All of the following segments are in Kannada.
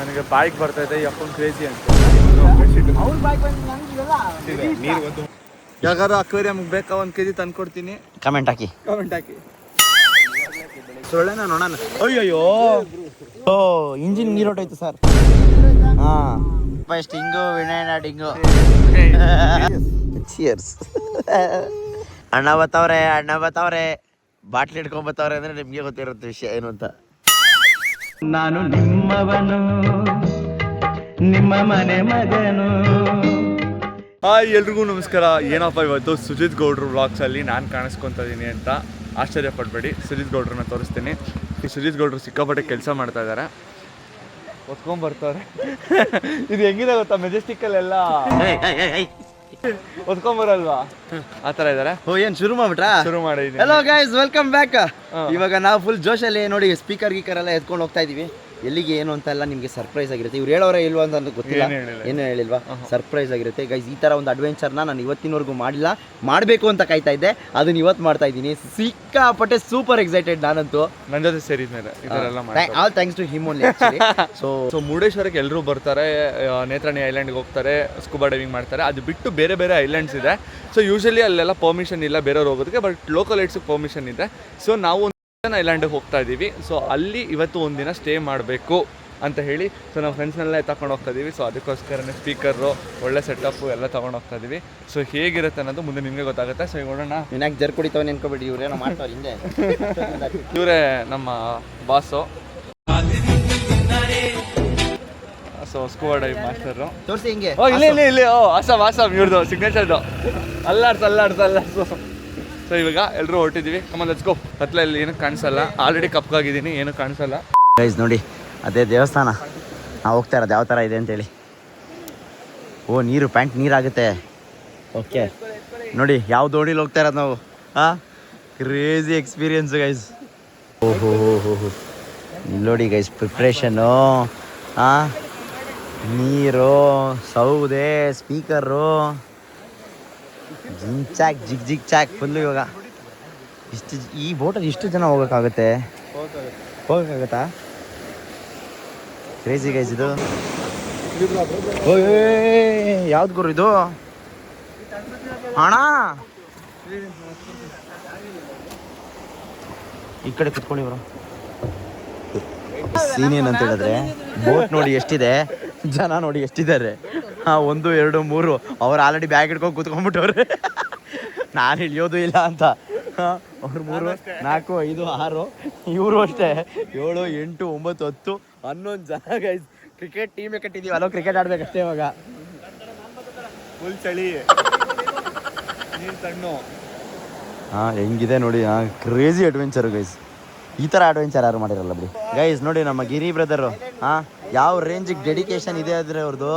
ನನಗೆ ಬಾಯ್ಗೆ ಬರ್ತೈತೆ ಅಪ್ಪನ ಕ್ರೇಜಿ ಅಂತ. ಯಾವ್ದಾರು ಅಕ್ವೇರಿಯಮ್ಗೆ ಬೇಕಾ 1 kg ತಂದ್ಕೊಡ್ತೀನಿ. ಕಮೆಂಟ್ ಹಾಕಿ. ಸೊಳ್ಳೆನ ನೋಡೋಣ. ಅಯ್ಯಯ್ಯೋ ಓ ಇಂಜಿನ್ ನೀರೋಟೈತೆ ಸರ್. ಹಾಂ ಫಸ್ಟ್ ಹಿಂಗು ವಿನಯನ ಡಿಂಗು. ಚಿಯರ್ಸ್. ಅಣ್ಣ ಬತ್ತವ್ರೆ ಬಾಟ್ಲಿ ಹಿಡ್ಕೊಂಡ್ ಬತ್ತವ್ರೆ ಅಂದ್ರೆ ನಿಮ್ಗೆ ಗೊತ್ತಿರುತ್ತೆ ವಿಷಯ ಏನು ಅಂತ. ನಾನು ನಿಮ್ಮವನು, ನಿಮ್ಮ ಮನೆ ಮಗನು. ಹಾಯ್ ಎಲ್ರಿಗೂ ನಮಸ್ಕಾರ. ಏನಪ್ಪ ಇವತ್ತು ಸುಜಿತ್ ಗೌಡ್ರು ವ್ಲಾಗ್ಸಲ್ಲಿ ನಾನು ಕಾಣಿಸ್ಕೊತಾ ಇದ್ದೀನಿ ಅಂತ ಆಶ್ಚರ್ಯ ಪಡಬೇಡಿ. ಸುಜಿತ್ ಗೌಡ್ರನ್ನ ತೋರಿಸ್ತೀನಿ. ಈ ಸುಜಿತ್ ಗೌಡ್ರು ಸಿಕ್ಕಾಪಟ್ಟೆ ಕೆಲಸ ಮಾಡ್ತಾ ಇದ್ದಾರೆ, ಒತ್ಕೊಂಡ್ಬರ್ತಾರೆ. ಇದು ಹೆಂಗಿದೆ ಗೊತ್ತಾ, ಮೆಜೆಸ್ಟಿಕ್ಕಲ್ಲೆಲ್ಲ ಒತ್ಕೊಂಬರಲ್ವಾ ಆ ಥರ ಇದ್ದಾರೆ. ಓ ಏನು ಶುರು ಮಾಡ್ಬಿಟ್ರಾ? ಶುರು ಮಾಡಿದ್ದೀನಿ. Hello guys, welcome back. ಇವಾಗ ನಾವು ಫುಲ್ ಜೋಶಲ್ಲಿ ನೋಡಿ ಸ್ಪೀಕರ್ ಗೀಕರ್ ಎಲ್ಲ ಎತ್ಕೊಂಡು ಹೋಗ್ತಾ ಇದೀವಿ. ಎಲ್ಲಿಗೆ ಏನು ಅಂತ ಎಲ್ಲ ನಿಮಗೆ ಸರ್ಪ್ರೈಸ್ ಆಗಿರುತ್ತೆ. ಇವ್ರು ಹೇಳೋರ ಇಲ್ವಾ ಅಂತ ಗೊತ್ತಿಲ್ಲ, ಏನು ಹೇಳಿಲ್ವಾ, ಸರ್ಪ್ರೈಸ್ ಆಗಿರುತ್ತೆ ಗೈಸ್. ಈ ಥರ ಒಂದು ಅಡ್ವೆಂಚರ್ನ ನಾನು ಇವತ್ತಿನವರೆಗೂ ಮಾಡಿಲ್ಲ, ಮಾಡಬೇಕು ಅಂತ ಕಾಯ್ತಾ ಇದ್ದೆ, ಅದನ್ನ ಇವತ್ತು ಮಾಡ್ತಾ ಇದ್ದೀನಿ. ಸಿಕ್ಕಾಪಟ್ಟೆ ಸೂಪರ್ ಎಕ್ಸೈಟೆಡ್ ನಾನಂತೂ. ನನ್ನ ಜೊತೆ ಸೇರಿದ್ಮೇಲೆ all thanks to him only. So ಮುರುಡೇಶ್ವರಕ್ಕೆ ಎಲ್ಲರೂ ಬರ್ತಾರೆ, ನೇತ್ರಾಣಿ ಐಲ್ಯಾಂಡ್ಗೆ ಹೋಗ್ತಾರೆ, ಸ್ಕೂಬಾ ಡೈವಿಂಗ್ ಮಾಡ್ತಾರೆ. ಅದು ಬಿಟ್ಟು ಬೇರೆ ಬೇರೆ ಐಲ್ಯಾಂಡ್ಸ್ ಇದೆ. ಸೊ ಯೂಶಲಿ ಅಲ್ಲೆಲ್ಲ ಪರ್ಮಿಷನ್ ಇಲ್ಲ ಬೇರೆಯವ್ರು ಹೋಗೋದಕ್ಕೆ, ಬಟ್ ಲೋಕಲ್ ಐಟ್ಸ್ಗೆ ಪರ್ಮಿಷನ್ ಇದೆ. ಸೊ ನಾವು ಐಲ್ಯಾಂಡಿಗೆ ಹೋಗ್ತಾ ಇದ್ದೀವಿ. ಸೊ ಅಲ್ಲಿ ಇವತ್ತು ಒಂದಿನ ಸ್ಟೇ ಮಾಡಬೇಕು ಅಂತ ಹೇಳಿ ಸೊ ನಾವು ಫ್ರೆಂಡ್ಸ್ನೆಲ್ಲ ತಗೊಂಡು ಹೋಗ್ತಾ ಇದ್ದೀವಿ. ಸೊ ಅದಕ್ಕೋಸ್ಕರನೇ ಸ್ಪೀಕರು, ಒಳ್ಳೆ ಸೆಟಪ್ಪು ಎಲ್ಲ ತೊಗೊಂಡು ಹೋಗ್ತಾ ಇದ್ದೀವಿ. ಸೊ ಹೇಗಿರುತ್ತೆ ಅನ್ನೋದು ಮುಂದೆ ನಿಮಗೆ ಗೊತ್ತಾಗುತ್ತೆ. ಸೊ ಈಗ ನೋಡೋಣ. ನಿನಗೆ ಜರ್ ಕುಡಿತಾವೆ ನೆನ್ಕೋಬೇಡಿ, ಇವ್ರೇನೋ ಮಾಡ್ತಾರೆ ಹಿಂದೆ. ಇವರೇ ನಮ್ಮ boss. So scuba dive master. ತೋರಿಸಿ ಹಿಂಗೆ. ಓ ಇಲ್ಲಿ ಆಸಮ್ ಇವ್ರದ್ದು ಸಿಗ್ನೇಚರ್ದು. ಅಲ್ಲಾಡ್ಸು. ಸೊ ಇವಾಗ ಎಲ್ಲರೂ ಹೊರಟಿದ್ದೀವಿ. Come on let's go. ಕತ್ಲಲ್ಲಿ ಏನೂ ಕಾಣಿಸಲ್ಲ, ಆಲ್ರೆಡಿ ಕಪ್ಪಾಗಿದ್ದೀನಿ, ಏನೂ ಕಾಣಿಸಲ್ಲ. ಗೈಸ್ ನೋಡಿ, ಅದೇ ದೇವಸ್ಥಾನ ನಾವು ಹೋಗ್ತಾ ಇರೋದು ಯಾವ ಥರ ಇದೆ ಅಂತೇಳಿ. ಓ ನೀರು ಪ್ಯಾಂಟ್ ನೀರಾಗುತ್ತೆ. ಓಕೆ ನೋಡಿ ಯಾವ ದೋಣಿಲಿ ಹೋಗ್ತಾ ಇರೋದು ನಾವು. Crazy experience guys. ಓಹೋ ಇಲ್ಲಿ ನೋಡಿ ಗೈಸ್, ಪ್ರಿಪ್ರೇಷನ್ನು, ನೀರು, ಸೌದೆ, ಸ್ಪೀಕರು, ಜಿಗ್ ಚಾಕ್ ಫುಲ್ಲು. ಇವಾಗ ಇಷ್ಟು ಈ ಬೋಟಲ್ಲಿ ಇಷ್ಟು ಜನ ಹೋಗೋಕ್ಕಾಗುತ್ತಾ? ಕ್ರೇಜಿ ಗೈಸ್ ಇದು. ಯಾವ್ದು ಗುರು ಇದು ಅಣ್ಣ? ಈ ಕಡೆ ಕುತ್ಕೊಳ್ಳಿ ಬರೋ. ಸೀನ್ ಏನಂತ ಹೇಳಿದ್ರೆ, ಬೋಟ್ ನೋಡಿ ಎಷ್ಟಿದೆ, ಜನ ನೋಡಿ ಎಷ್ಟಿದ್ದಾರೆ. 1 2 3 ಅವ್ರು ಆಲ್ರೆಡಿ ಬ್ಯಾಗ್ ಹಿಡ್ಕೊಂಡು ಕುತ್ಕೊಂಡ್ಬಿಟ್ಟವ್ರೆ. ನಾನು ಇಳಿಯೋದು ಇಲ್ಲ ಅಂತ. ಅವ್ರು 3 4 5 6, ಇವರು ಅಷ್ಟೇ 7 8 9 10 11 ಜನ ಗೈಸ್. ಕ್ರಿಕೆಟ್ ಟೀಮೇ ಕಟ್ಟಿದೀವಿ, ಅಲ್ಲೋ ಕ್ರಿಕೆಟ್ ಆಡ್ಬೇಕಷ್ಟೇ ಇವಾಗ. ಫುಲ್ ಚಳಿ, ನೀರು ತಣ್ಣು. ಹೆಂಗಿದೆ ನೋಡಿ. Crazy adventure guys. ಈ ಥರ ಅಡ್ವೆಂಚರ್ ಯಾರು ಮಾಡಿರಲ್ಲ ಬಿಡಿ ಗೈಸ್. ನೋಡಿ ನಮ್ಮ ಗಿರಿ ಬ್ರದರು ಯಾವ ರೇಂಜಿಗೆ ಡೆಡಿಕೇಶನ್ ಇದೆ ಅಂದರೆ ಅವ್ರದ್ದು.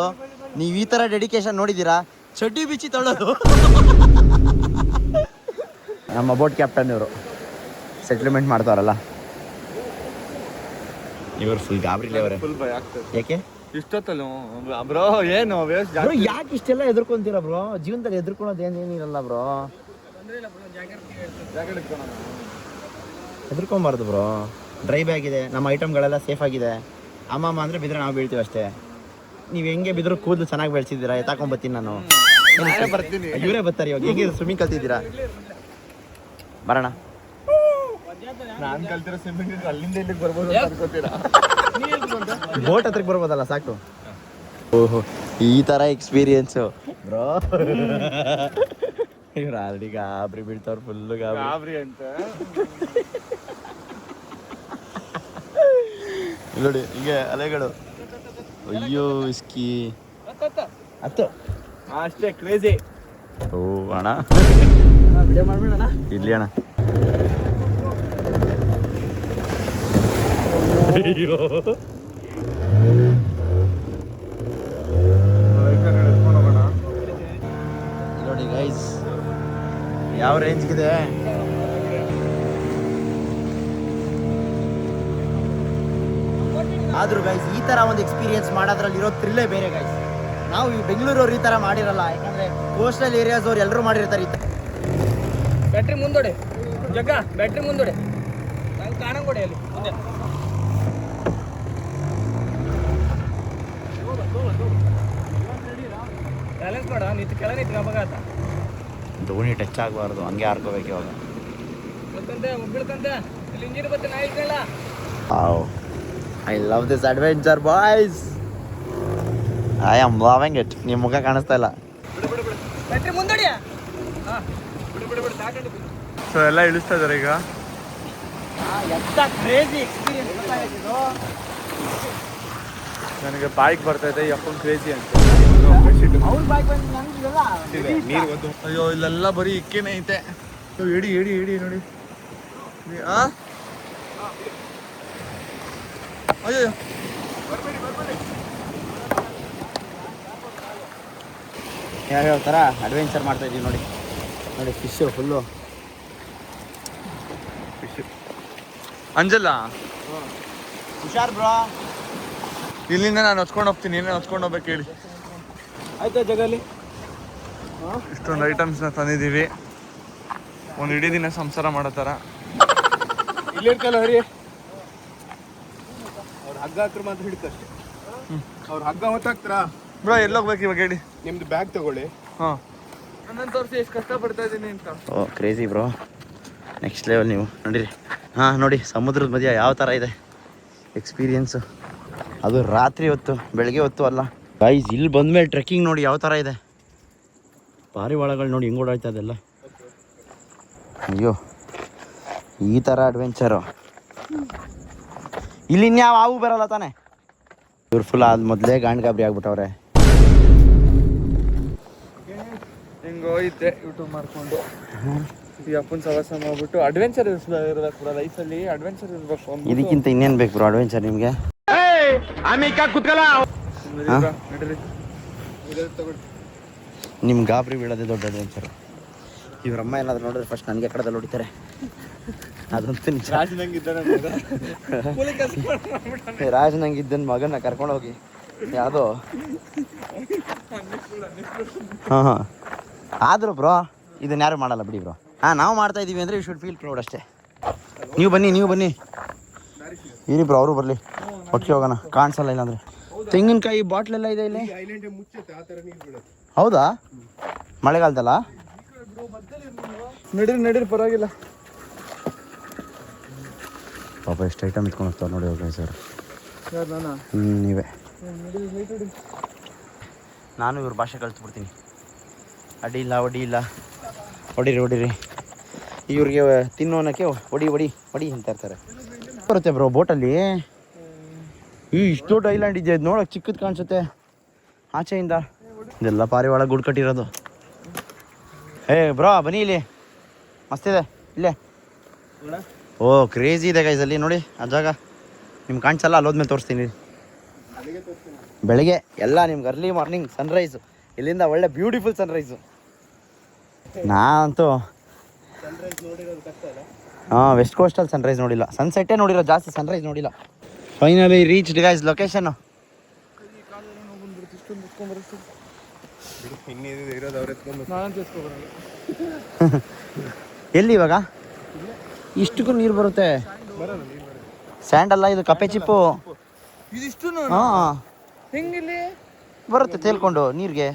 ನೀವು ಈ ಥರ ಡೆಡಿಕೇಶನ್ ನೋಡಿದ್ದೀರಾ? ಚಡ್ಡಿ ಬಿಚ್ಚಿ ತೊಳೋದು. ನಮ್ಮ ಬೋಟ್ ಕ್ಯಾಪ್ಟನ್ ಇವರು ಸೆಟ್ಲ್ಮೆಂಟ್ ಮಾಡ್ತಾರಲ್ಲ, ಇವರು ಫುಲ್ ಗಾಬರಿಲಿ ಅವರೇ. ಫುಲ್ ಭಯ ಆಗ್ತದೆ. ಯಾಕೆ ಇಷ್ಟೊತ್ತಲ್ಲ ಬ್ರೋ? ಏನು ಯಾಕೆ ಇಷ್ಟೆಲ್ಲ ಎದುರ್ಕೊಂತೀರಾ ಬ್ರೋ? ಜೀವನದಲ್ಲಿ ಎದುರ್ಕೊಳೋದು ಏನೇನಿರಲ್ಲ ಬ್ರೋ. ಹೆದರ್ಕೊಂಬಾರ್ದು ಬ್ರೋ. ಡ್ರೈ ಬ್ಯಾಗ್ ಇದೆ, ನಮ್ಮ ಐಟಮ್ಗಳೆಲ್ಲ ಸೇಫ್ ಆಗಿದೆ. ಅಮ್ಮಮ್ಮ ಅಂದರೆ ಬಿದ್ದರೆ ನಾವು ಬೀಳ್ತೀವಿ ಅಷ್ಟೇ. ನೀವು ಹೆಂಗೆ ಬಿದ್ರು ಕೂದಲು ಚೆನ್ನಾಗಿ ಬೆಳೆಸಿದ್ದೀರಾ, ಎತ್ತಾಕೊಂಬತ್ತೀನಿ ನಾನು. ಬರ್ತೀನಿ, ಇವರೇ ಬರ್ತಾರೆ. ಇವಾಗ ಹೆಂಗೆ ಸ್ವಿಮ್ಮಿಂಗ್ ಕಲ್ತಿದ್ದೀರಾ? ಬರೋಣ. ನಾನು ಕಲ್ತಿರೋ ಸ್ವಿಮ್ಮಿಂಗ್ ಅಲ್ಲಿಂದ ಇಲ್ಲಿಗೆ ಬರ್ಬೋದು ಅನ್ಕೋತೀರಾ? ಬೋಟ್ ಹತ್ರಕ್ಕೆ ಬರ್ಬೋದಲ್ಲ, ಸಾಕು. ಓಹೋ ಈ ಥರ ಎಕ್ಸ್ಪೀರಿಯನ್ಸು ಬ್ರೋ. ಇವ್ರು ಆಲ್ರೆಡಿ ಗಾಬರಿ ಬೀಳ್ತಾವ್ರು, ಫುಲ್ಲು ಗಾಬರಿ ಅಂತ. ನೋಡಿ ಹಿಂಗೆ ಅಲೆಗಳು. ಅಯ್ಯೋ ಇಸ್ಕಿ ಹತ್ತು ಅಷ್ಟೇ ಕ್ರೇಜಿ. ಓ ಅಣ್ಣ ಇಲ್ಲಿ ಅಣ್ಣ. ಅಯ್ಯೋ ನೋಡಿ ಗೈಸ್ ಯಾವ ರೇಂಜ್ಗಿದೆ. ಆದರೂ ಗೈಸ್ ಈ ಥರ ಒಂದು ಎಕ್ಸ್ಪೀರಿಯನ್ಸ್ ಮಾಡೋದ್ರಲ್ಲಿ ಇರೋ ಥ್ರಿಲ್ಲೇ ಬೇರೆ ಗೈಸ್. ನಾವು ಈ ಬೆಂಗಳೂರವ್ರು ಈ ಥರ ಮಾಡಿರಲ್ಲ, ಯಾಕಂದರೆ ಕೋಸ್ಟಲ್ ಏರಿಯಾಸ್ ಅವ್ರು ಎಲ್ಲರೂ ಮಾಡಿರ್ತಾರೆ ಈ ಥರ. ಬ್ಯಾಟ್ರಿ ಮುಂದೋಡೆ ಜಗ್ಗ, ಬ್ಯಾಟ್ರಿ ಮುಂದೋಡೆ, ನಂಗೆ ಕಾಣಂಗೊಡೆ ಅಲ್ಲಿ ಮುಂದೆ. ಬ್ಯಾಲೆನ್ಸ್ ಮಾಡ ನಿಂತು ಕೆಳ ನಿಂತು ಮಗ ಆತ ದೋಣಿ ಟಚ್ ಆಗಬಾರ್ದು, ಹಂಗೆ ಹಾರ್ಕೋಬೇಕು ಇವಾಗ. ಗೊತ್ತಂತೆ ಒಬ್ಬಳ್ಕಂತೆ ಇಲ್ಲಿ ಇಂಜಿನ್ ಬತ್ತೆ ನಾ ಇಟ್ಕೊಳ್ಳ. I love this adventure boys. I am loving it. ನಿಮ್ಮ ಮುಖ ಕಾಣಿಸ್ತಾ ಇಲ್ಲ. ಬ್ಯಾಟ್ರಿ ಮುಂದಡಿ. ಹಾಂ ಸೊ ಎಲ್ಲ ಇಳಿಸ್ತಾ ಇದ್ದಾರೆ ಈಗ. ಎಂತ ಕ್ರೇಜಿ ಎಕ್ಸ್ಪೀರಿಯನ್ಸ್ ಗೊತ್ತಾಗಿದ್ದು. ನನಗೆ ಬಾಯ್ಕ್ ಬರ್ತೈತೆ, ಅಪ್ಪನ ಕ್ರೇಜಿ ಅಂತ. ಅವ್ರ ಬಾಯ್ಕ್ ಬಂದು ನಂಗಿಲ್ಲ ನೀರು ಒಂದು. ಅಯ್ಯೋ ಇಲ್ಲೆಲ್ಲ ಬರೀ ಇಕ್ಕೇನೆ ಐತೆ. ಎಡಿ ಎಡಿ ಎಡಿ ನೋಡಿ. ಆ ಅಯ್ಯೋ ಯಾವ್ಯಾವ ಥರ ಅಡ್ವೆಂಚರ್ ಮಾಡ್ತಾ ಇದೀವಿ ನೋಡಿ. ನೋಡಿ ಫಿಶ್ ಫುಲ್ಲು. ಅಂಜಲ್ಲ ಹುಷಾರ್ ಬ್ರೋ. ಇಲ್ಲಿಂದ ನಾನು ಹೊಚ್ಕೊಂಡು ಹೋಗ್ತೀನಿ, ಏನೇನು ಹೊಚ್ಕೊಂಡು ಹೋಗ್ಬೇಕು ಹೇಳಿ. ಆಯ್ತಾ ಜಗಲ್ಲಿ ಇಷ್ಟೊಂದು ಐಟಮ್ಸ್ನ ತಂದಿದ್ದೀವಿ, ಒಂದು ಇಡೀ ದಿನ ಸಂಸಾರ ಮಾಡೋ ಥರ. ಇಲ್ಲಿ ಇರ್ಕಲ್ಲ ಹರಿ ಅವ್ರು ಹಗ್ಗ ಹಾಕ್ರ ಮಾತ್ರ ಹಿಡಿತಷ್ಟೇ. ಅವ್ರು ಹಗ್ಗ ಹೊತ್ತಾಕ್ತಾರ. ಬ್ರೋ ಎಲ್ಲೋಗ್ಬೇಕು ಇವಾಗ ಹೇಳಿ. ನಿಮ್ದು ಬ್ಯಾಗ್ ತಗೊಳ್ಳಿ. ಹಾಂ ನನ್ನನ್ನು ತೋರಿಸಿ ಎಷ್ಟು ಕಷ್ಟಪಡ್ತಾ ಇದ್ದೀನಿ ಅಂತ. ಓ ಕ್ರೇಜಿ ಬ್ರೋ, ನೆಕ್ಸ್ಟ್ ಲೆವೆಲ್ ನೀವು ನೋಡಿರಿ. ಹಾಂ ನೋಡಿ ಸಮುದ್ರದ ಮಧ್ಯ ಯಾವ ಥರ ಇದೆ ಎಕ್ಸ್ಪೀರಿಯನ್ಸು. ಅದು ರಾತ್ರಿ ಹೊತ್ತು, ಬೆಳಗ್ಗೆ ಹೊತ್ತು ಅಲ್ಲ ಗೈಸ್. ಇಲ್ಲಿ ಬಂದಮೇಲೆ ಟ್ರೆಕ್ಕಿಂಗ್ ನೋಡಿ ಯಾವ ಥರ ಇದೆ. ಪಾರಿವಾಳಗಳು ನೋಡಿ ಹೆಂಗೆ ಓಡಾಡ್ತಾ ಇದೆಲ್ಲ. ಅಯ್ಯೋ ಈ ಥರ ಅಡ್ವೆಂಚರು ಇಲ್ಲಿ ಇನ್ಯಾವ ಹಾವು ಬರಲ್ಲ ತಾನೆ. ಇವ್ರು ಫುಲ್ ಆದ ಮೊದಲೇ ಗಾಂಡ್ ಗಾಬರಿ ಆಗ್ಬಿಟ್ಟವ್ರೆ. ಹಿಂಗೆ ಹೋಯ್ತೆ ಯೂಟ್ಯೂಬ್ ಮಾಡ್ಕೊಂಡು ಈ ಅಪ್ಪನ ಸವಾಸ ಮಾಡ್ಬಿಟ್ಟು ಅಡ್ವೆಂಚರ್ ಇರ್ಬೇಕು ಬ್ರೋ ಲೈಫಲ್ಲಿ. ಅಡ್ವೆಂಚರ್ ಇರ್ಬೇಕು. ಇದಕ್ಕಿಂತ ಇನ್ನೇನು ಬೇಕು ಬ್ರೋ ಅಡ್ವೆಂಚರ್ ನಿಮಗೆ? ನಿಮ್ಮ ಗಾಬರಿ ಬೀಳೋದೇ ದೊಡ್ಡ ಅಡ್ವೆಂಚರು. ಇವ್ರಮ್ಮ ಏನಾದ್ರು ನೋಡಿದ್ರೆ ಫಸ್ಟ್ ನನಗೆ ಕಡದಲ್ಲಿ ಹೊಡಿತಾರೆ. ಅದಂತೂ ನಿಜ. ರಾಜ್ ನಂಗೆ ಇದ್ದನ್ ಮಗನ ಕರ್ಕೊಂಡು ಹೋಗಿ ಯಾವುದೋ. ಹಾಂ ಹಾಂ ಆದರೂ ಬ್ರೋ ಇದನ್ನ ಯಾರು ಮಾಡಲ್ಲ ಬಿಡಿ ಬ್ರೋ. ಹಾಂ ನಾವು ಮಾಡ್ತಾ ಇದ್ದೀವಿ ಅಂದರೆ ಯು ಶುಡ್ ಫೀಲ್ ಪ್ರೌಡ್ ಅಷ್ಟೇ. ನೀವು ಬನ್ನಿ ಇರಿ ಬ್ರೋ, ಅವರು ಬರಲಿ, ಒಟ್ಟಿಗೆ ಹೋಗೋಣ. ಕಾಣಿಸಲ್ಲ ಇಲ್ಲಾಂದರೆ. ತೆಂಗಿನಕಾಯಿ ಬಾಟ್ಲೆಲ್ಲ ಇದೆ ಇಲ್ಲಿ. ಹೌದಾ? ಮಳೆಗಾಲದಲ್ಲ? ನಡೀರಿ ಪರವಾಗಿಲ್ಲ. ಪಾಪ ಎಷ್ಟು ಐಟಮ್ ಇಟ್ಕೊಂಡು ಹೋಗ್ತಾರೆ ನೋಡಿ ಹೋಗಿ ಸರ್. ಯಾರು ನಾನಾ? ನೀವೇ. ನಾನು ಇವ್ರ ಭಾಷೆ ಕಲಿಸ್ಬಿಡ್ತೀನಿ. ಅಡ್ಡಿ ಇಲ್ಲ ಹೊಡೀರಿ. ಇವ್ರಿಗೆ ತಿನ್ನೋನಕ್ಕೆ ಹೊಡಿ ಅಂತ ಇರ್ತಾರೆ. ಬರುತ್ತೆ ಬ್ರೋ ಬೋಟಲ್ಲಿ. ಇಷ್ಟು ದೊಡ್ಡ ಐಲ್ಯಾಂಡ್ ಇದೆ, ನೋಡೋಕೆ ಚಿಕ್ಕದು ಕಾಣಿಸುತ್ತೆ ಆಚೆಯಿಂದ. ಇದೆಲ್ಲ ಪಾರಿವಾಳ ಗೂಡು ಕಟ್ಟಿರೋದು. ಬ್ರೋ ಬನ್ನಿ, ಇಲ್ಲಿ ಮಸ್ತಿದೆ ಇಲ್ಲೇ. ಓ ಕ್ರೇಜಿ ಇದೆ ಗೈಸ್ ಅಲ್ಲಿ ನೋಡಿ ಆ ಜಾಗ. ನಿಮ್ಗೆ ಕಾಣಿಸಲ್ಲ, ಅಲ್ಲೋದ್ಮೇಲೆ ತೋರಿಸ್ತೀನಿ. ಬೆಳಗ್ಗೆ ಎಲ್ಲ ನಿಮ್ಗೆ ಅರ್ಲಿ ಮಾರ್ನಿಂಗ್ ಸನ್ರೈಸು. ಇಲ್ಲಿಂದ ಒಳ್ಳೆ ಬ್ಯೂಟಿಫುಲ್ ಸನ್ರೈಸು. ನಾನಂತೂ ಹಾಂ ವೆಸ್ಟ್ ಕೋಸ್ಟಲ್ಲಿ ಸನ್ರೈಸ್ ನೋಡಿಲ್ಲ, ಸನ್ಸೆಟ್ಟೇ ನೋಡಿಲ್ಲ ಜಾಸ್ತಿ, ಸನ್ರೈಸ್ ನೋಡಿಲ್ಲ. Finally reached guys location. ಎಲ್ಲಿ ಇವಾಗ ಇಷ್ಟಕ್ಕೂ ನೀರು ಬರುತ್ತೆ? ಸ್ಯಾಂಡ್ ಅಲ್ಲ ಇದು, ಕಪ್ಪೆ ಚಿಪ್ಪು. ಹಾಂ ಹೆಂಗಿಲ್ಲಿ ಬರುತ್ತೆ ತೇಲ್ಕೊಂಡು ನೀರಿಗೆ.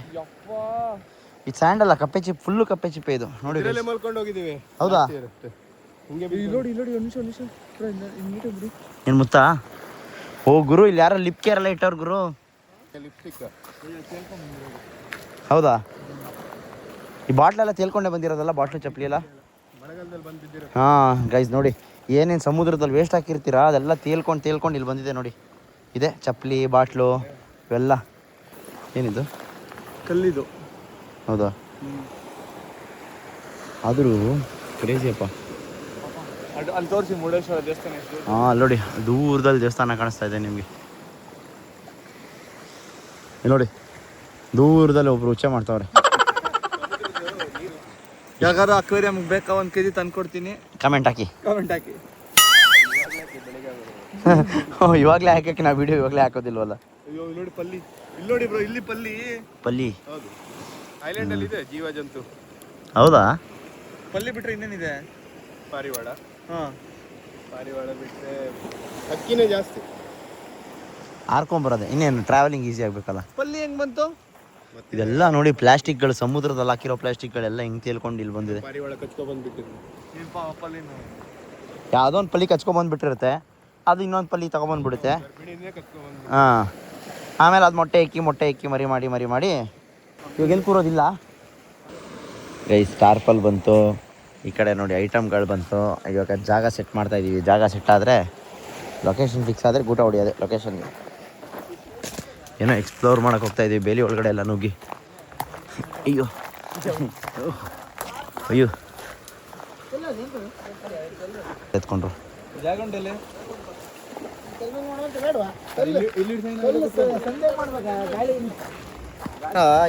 ಇದು ಸ್ಯಾಂಡ್ ಅಲ್ಲ, ಕಪ್ಪೆ ಚಿಪ್, ಫುಲ್ಲು ಕಪ್ಪೆ ಚಿಪ್ಪೆ ಇದು ನೋಡಿ. ಮಲ್ಕೊಂಡು ಹೋಗಿದ್ದೀವಿ. ಹೌದಾ? ನೋಡಿ ಏನು ಮುತ್ತಾ? ಓ ಗುರು, ಇಲ್ಲಿ ಯಾರೋ ಲಿಪ್ ಕೇರ್ ಎಲ್ಲ ಇಟ್ಟವ್ರು ಗುರು. ಹೌದಾ? ಈ ಬಾಟ್ಲೆಲ್ಲ ತೇಲ್ಕೊಂಡೇ ಬಂದಿರೋದಲ್ಲ, ಬಾಟ್ಲು ಚಪ್ಪಲಿ ಎಲ್ಲ. ಹಾಂ ಗೈಸ್ ನೋಡಿ, ಏನೇನು ಸಮುದ್ರದಲ್ಲಿ ವೇಸ್ಟ್ ಹಾಕಿರ್ತೀರಾ ಅದೆಲ್ಲ ತೇಲ್ಕೊಂಡು ಇಲ್ಲಿ ಬಂದಿದೆ ನೋಡಿ. ಇದೆ ಚಪ್ಪಲಿ, ಬಾಟ್ಲು ಇವೆಲ್ಲ. ಏನಿದು? ಕಲ್ಲಿದು. ಹೌದಾ? ಆದರೂ ಕ್ರೇಜಿಯಪ್ಪ. ಅಲ್ಲಿ ತೋರಿಸಿ ಮುರುಡೇಶ್ವರ ದೇವಸ್ಥಾನ. ಹಾಂ ಅಲ್ಲಿ ನೋಡಿ, ದೂರದಲ್ಲಿ ದೇವಸ್ಥಾನ ಕಾಣಿಸ್ತಾ ಇದೆ ನಿಮಗೆ. ಇಲ್ಲಿ ನೋಡಿ, ದೂರದಲ್ಲಿ ಒಬ್ರು ಉಚ್ಚೆ ಮಾಡ್ತಾವ್ರೆ. ಯಾವ್ದಾರು ಅಕ್ವೇರಿಯಮ್ಗೆ ಬೇಕಾ 1 kg ತಂದ್ಕೊಡ್ತೀನಿ, ಕಮೆಂಟ್ ಹಾಕಿ. ಇವಾಗಲೇ ಹಾಕಕ್ಕೆ ನಾವು ವಿಡಿಯೋ ಇವಾಗಲೇ ಹಾಕೋದಿಲ್ವಲ್ಲ. ಅಯ್ಯೋ ಇಲ್ಲಿ ನೋಡಿ ಪಲ್ಲಿ, ಇಲ್ಲಿ ನೋಡಿ ಬ್ರೋ, ಇಲ್ಲಿ ಪಲ್ಲಿ. ಹೌದು, ಐಲ್ಯಾಂಡ್ ಅಲ್ಲಿ ಇದೆ ಜೀವ ಜಂತು. ಹೌದಾ? ಪಲ್ಲಿ ಬಿಟ್ರೆ ಇನ್ನೇನಿದೆ? ಪಾರಿವಾಳ. ಹಾಂ ಪಾರಿವಾಳ ಬಿಟ್ಟರೆ ಹಕ್ಕಿನೇ ಜಾಸ್ತಿ. ಹಾರ್ಕೊಂಬರೋದೆ, ಇನ್ನೇನು ಟ್ರಾವೆಲಿಂಗ್ ಈಸಿ ಆಗಬೇಕಲ್ಲ. ಪಲ್ಲಿ ಹೆಂಗ್ ಬಂತು? ಇದೆಲ್ಲ ನೋಡಿ ಪ್ಲಾಸ್ಟಿಕ್ಗಳು, ಸಮುದ್ರದಲ್ಲಿ ಹಾಕಿರೋ ಪ್ಲಾಸ್ಟಿಕ್ಗಳೆಲ್ಲ ಹಿಂಗೆ ತೇಲ್ಕೊಂಡು ಇಲ್ಲಿ ಬಂದಿದೆ. ಯಾವುದೋ ಒಂದು ಪಲ್ಲಿ ಕಚ್ಕೊಂಬಂದ್ಬಿಟ್ಟಿರುತ್ತೆ, ಅದು ಇನ್ನೊಂದು ಪಲ್ಲಿ ತೊಗೊಂಬಂದ್ಬಿಡುತ್ತೆ. ಹಾಂ, ಆಮೇಲೆ ಅದು ಮೊಟ್ಟೆ ಇಕ್ಕಿ ಮರಿ ಮಾಡಿ ಇವಾಗ ಎಲ್ಲಿ ಕೂರೋದಿಲ್ಲ. ಗೈಸ್ ಟಾರ್ಪಲ್ ಬಂತು, ಈ ಕಡೆ ನೋಡಿ ಐಟಮ್ಗಳು ಬಂತು. ಇವಾಗ ಜಾಗ ಸೆಟ್ ಮಾಡ್ತಾಯಿದ್ದೀವಿ. ಜಾಗ ಸೆಟ್ ಆದರೆ ಲೊಕೇಶನ್ ಫಿಕ್ಸ್ ಆದರೆ ಗೂಟ ಹೊಡಿಯೋದೆ ಲೊಕೇಶನ್ಗೆ. ಏನೋ ಎಕ್ಸ್ಪ್ಲೋರ್ ಮಾಡೋಕೆ ಹೋಗ್ತಾಯಿದ್ದೀವಿ, ಬೇಲಿ ಒಳಗಡೆ ಎಲ್ಲ ನುಗ್ಗಿ. ಅಯ್ಯೋ ಎತ್ಕೊಂಡ್ರು.